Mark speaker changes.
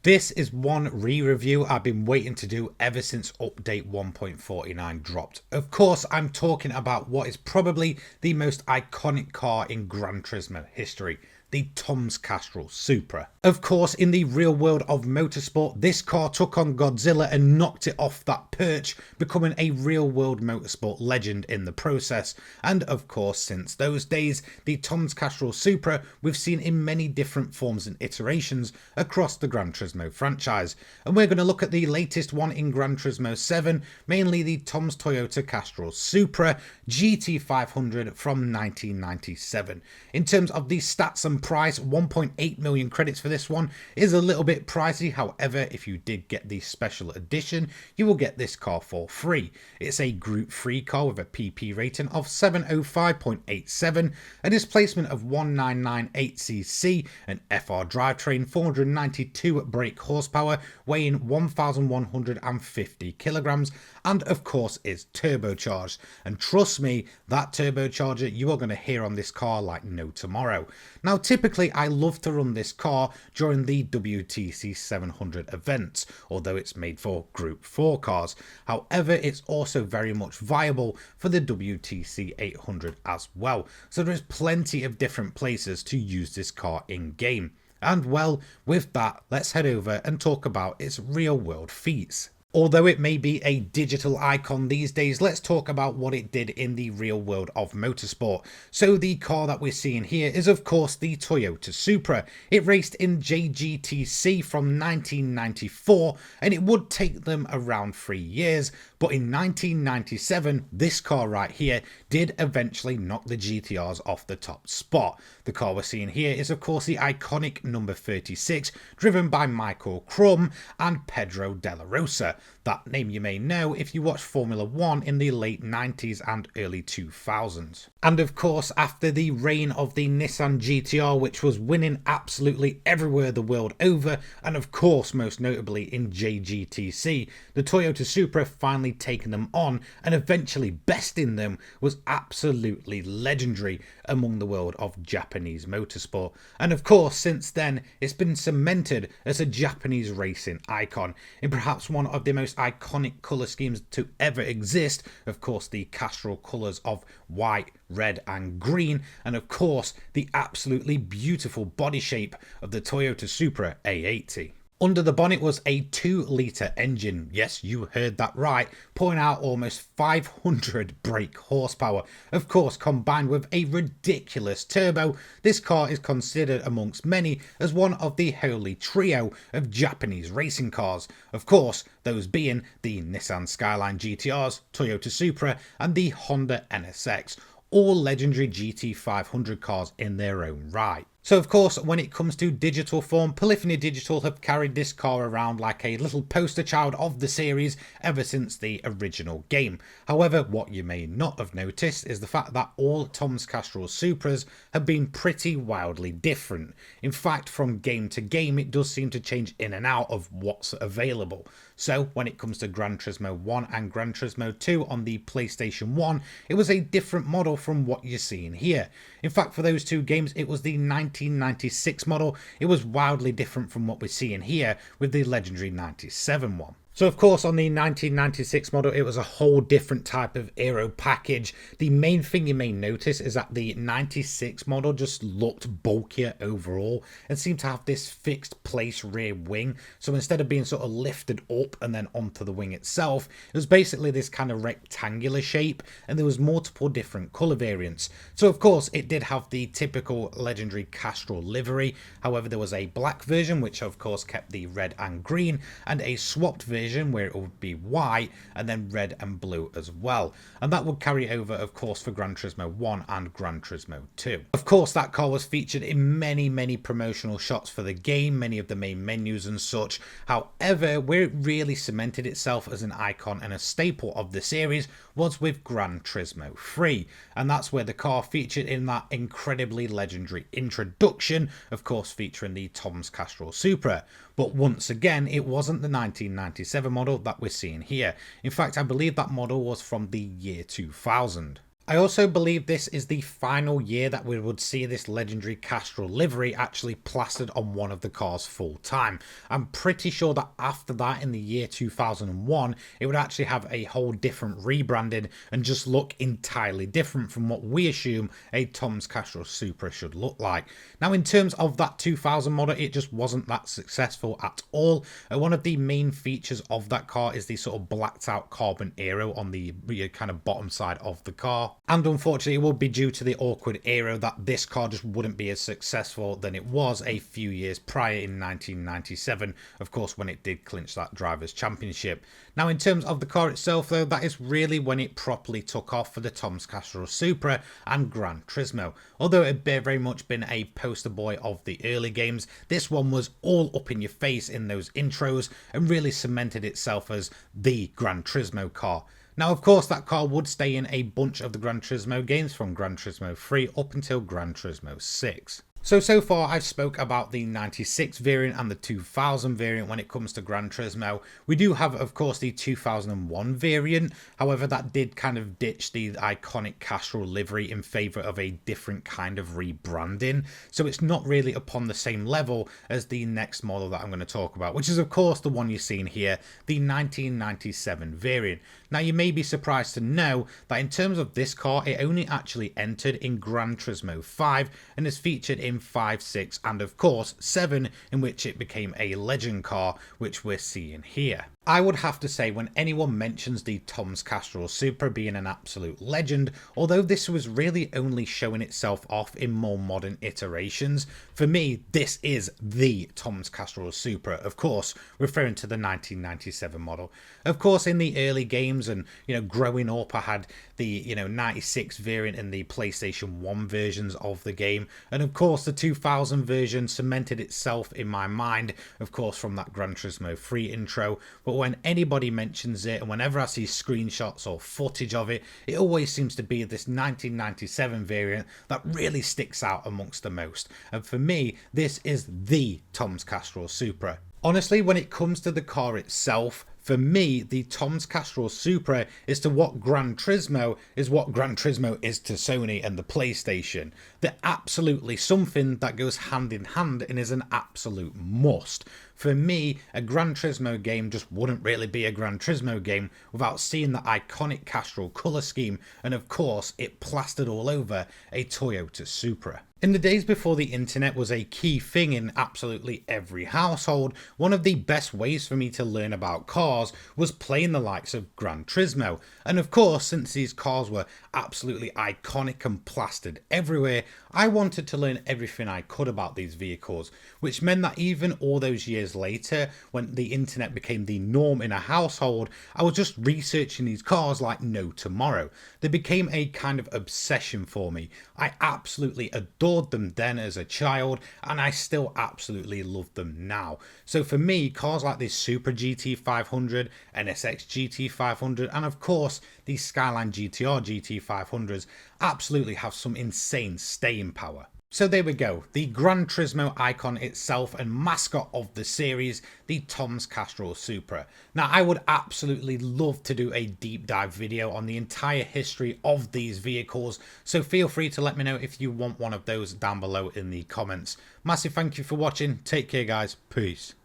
Speaker 1: This is one re-review I've been waiting to do ever since update 1.49 dropped. Of course, I'm talking about what is probably the most iconic car in Gran Turismo history, the Toms Castrol Supra. Of course, in the real world of motorsport, this car took on Godzilla and knocked it off that perch, becoming a real world motorsport legend in the process. And of course, since those days, the Toms Castrol Supra we've seen in many different forms and iterations across the Gran Turismo franchise. And we're going to look at the latest one in Gran Turismo 7, mainly the Toms Toyota Castrol Supra GT500 from 1997. In terms of the stats and price, 1.8 million credits for this one is a little bit pricey. However, if you did get the special edition, you will get this car for free. It's a group 3 car with a PP rating of 705.87, a displacement of 1998cc, an FR drivetrain, 492 brake horsepower, weighing 1150 kilograms, and of course is turbocharged. And trust me, that turbocharger you are going to hear on this car like no tomorrow. Now, typically I love to run this car during the WTC 700 events, although it's made for Group 4 cars. However, it's also very much viable for the WTC 800 as well, so there's plenty of different places to use this car in game. And well, with that, let's head over and talk about its real world feats. Although it may be a digital icon these days, let's talk about what it did in the real world of motorsport. So the car that we're seeing here is of course the Toyota Supra. It raced in JGTC from 1994 and it would take them around 3 years, but in 1997 this car right here did eventually knock the GTRs off the top spot. The car we're seeing here is of course the iconic number 36, driven by Michael Crum and Pedro De La Rosa. That name you may know if you watched Formula 1 in the late 90s and early 2000s. And of course, after the reign of the Nissan GTR, which was winning absolutely everywhere the world over, and of course most notably in JGTC, the Toyota Supra finally taking them on and eventually besting them was absolutely legendary among the world of Japanese motorsport. And of course, since then, it's been cemented as a Japanese racing icon in perhaps one of the most iconic colour schemes to ever exist. Of course, the Castrol colours of white, red and green, and of course the absolutely beautiful body shape of the Toyota Supra A80. Under the bonnet was a 2-litre engine, yes, you heard that right, pouring out almost 500 brake horsepower. Of course, combined with a ridiculous turbo, this car is considered amongst many as one of the holy trio of Japanese racing cars. Of course, those being the Nissan Skyline GTRs, Toyota Supra and the Honda NSX, all legendary GT500 cars in their own right. So of course, when it comes to digital form, Polyphony Digital have carried this car around like a little poster child of the series ever since the original game. However, what you may not have noticed is the fact that all Toms Castrol Supras have been pretty wildly different. In fact, from game to game, it does seem to change in and out of what's available. So when it comes to Gran Turismo 1 and Gran Turismo 2 on the PlayStation 1, it was a different model from what you're seeing here. In fact, for those two games, it was the 1996 model. It was wildly different from what we're seeing here with the legendary 97 one. So of course on the 1996 model it was a whole different type of aero package. The main thing you may notice is that the 96 model just looked bulkier overall and seemed to have this fixed place rear wing. So instead of being sort of lifted up and then onto the wing itself, it was basically this kind of rectangular shape and there was multiple different colour variants. So of course it did have the typical legendary Castrol livery. However, there was a black version which of course kept the red and green, and a swapped version where it would be white and then red and blue as well, and that would carry over of course for Gran Turismo 1 and Gran Turismo 2. Of course that car was featured in many promotional shots for the game, many of the main menus and such. However, where it really cemented itself as an icon and a staple of the series was with Gran Turismo 3, and that's where the car featured in that incredibly legendary introduction, of course featuring the Toms Castrol Supra. But once again, it wasn't the 1997 model that we're seeing here. In fact, I believe that model was from the year 2000. I also believe this is the final year that we would see this legendary Castrol livery actually plastered on one of the cars full time. I'm pretty sure that after that, in the year 2001, it would actually have a whole different rebranding and just look entirely different from what we assume a Toms Castrol Supra should look like. Now, in terms of that 2000 model, it just wasn't that successful at all. One of the main features of that car is the sort of blacked out carbon aero on the kind of bottom side of the car. And unfortunately, it would be due to the awkward aero that this car just wouldn't be as successful than it was a few years prior in 1997, of course, when it did clinch that Drivers' Championship. Now, in terms of the car itself, though, that is really when it properly took off for the Toms Castrol Supra and Gran Turismo. Although it had very much been a poster boy of the early games, this one was all up in your face in those intros and really cemented itself as the Gran Turismo car. Now, of course, that car would stay in a bunch of the Gran Turismo games from Gran Turismo 3 up until Gran Turismo 6. So far I've spoke about the 96 variant and the 2000 variant when it comes to Gran Turismo. We do have, of course, the 2001 variant. However, that did kind of ditch the iconic Castrol livery in favour of a different kind of rebranding. So it's not really upon the same level as the next model that I'm going to talk about, which is, of course, the one you're seeing here, the 1997 variant. Now, you may be surprised to know that in terms of this car, it only actually entered in Gran Turismo 5 and is featured in 5, 6 and of course 7, in which it became a legend car, which we're seeing here. I would have to say, when anyone mentions the Toms Castrol Supra being an absolute legend, although this was really only showing itself off in more modern iterations, for me this is the Toms Castrol Supra, of course referring to the 1997 model. Of course, in the early games and growing up, I had the 96 variant and the PlayStation 1 versions of the game, and of course the 2000 version cemented itself in my mind, of course, from that Gran Turismo 3 intro. But when anybody mentions it and whenever I see screenshots or footage of it, it always seems to be this 1997 variant that really sticks out amongst the most. And for me, this is the Toms Castrol Supra. Honestly, when it comes to the car itself, for me, the Toms Castrol Supra is to what Gran Turismo is to Sony and the PlayStation. They're absolutely something that goes hand in hand and is an absolute must. For me, a Gran Turismo game just wouldn't really be a Gran Turismo game without seeing the iconic Castrol colour scheme and, of course, it plastered all over a Toyota Supra. In the days before the internet was a key thing in absolutely every household, one of the best ways for me to learn about cars was playing the likes of Gran Turismo. And of course, since these cars were absolutely iconic and plastered everywhere, I wanted to learn everything I could about these vehicles, which meant that even all those years later, when the internet became the norm in a household, I was just researching these cars like no tomorrow. They became a kind of obsession for me. I absolutely adored them then as a child, and I still absolutely love them now. So for me, cars like this Supra GT500, NSX GT500, and of course the Skyline GTR GT500s absolutely have some insane staying power. So there we go, the Gran Turismo icon itself and mascot of the series, the Toms Castrol Supra. Now, I would absolutely love to do a deep dive video on the entire history of these vehicles, so feel free to let me know if you want one of those down below in the comments. Massive thank you for watching, take care guys, peace.